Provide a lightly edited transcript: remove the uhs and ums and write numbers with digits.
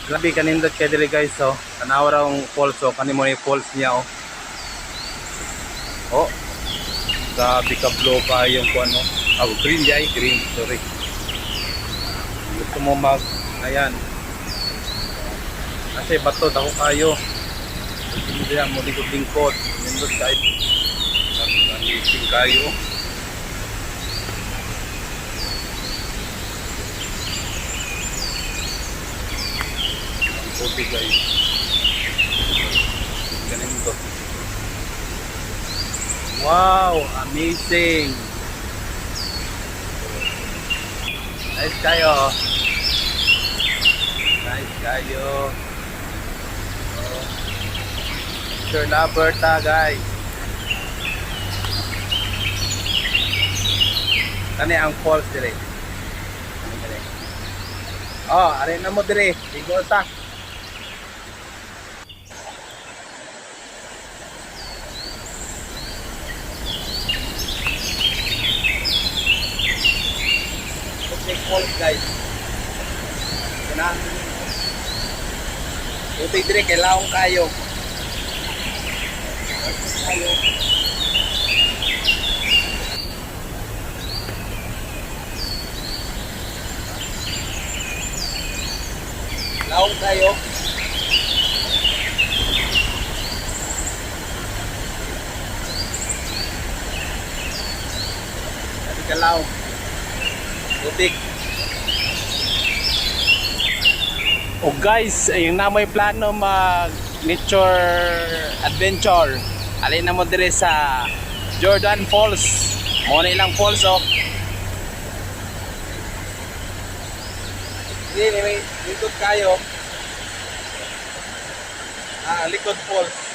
Grabe kanindot kay diri guys oh. Tanawa ra ang falls oh, kanimo ni falls niya oh. Oh. Grabe ka blow pa yung kuan oh. Oh, green ay green, sorry. Gusto mo mag ayan. Kasi bato ako kayo. Hindi na mo likod-lingkod. Nindot kahit nag-ising kayo. Ang puti guys. Ganito. Wow! Amazing! Nice kayo. Nice kayo. Sir Laberta guys. Kani ang falls dire. Oh, are na mo dire. Igol ta. Okay, falls guys. Kana. Uti dire kay laong kayo. Kayo. Laong kayo. Sabi ka laong. Butik. O guys, yung na may plano mag nature adventure. Alin na mo dire sa Jordan Falls. Mo na ilang falls oh. Hindi, may likod kayo. Likod falls.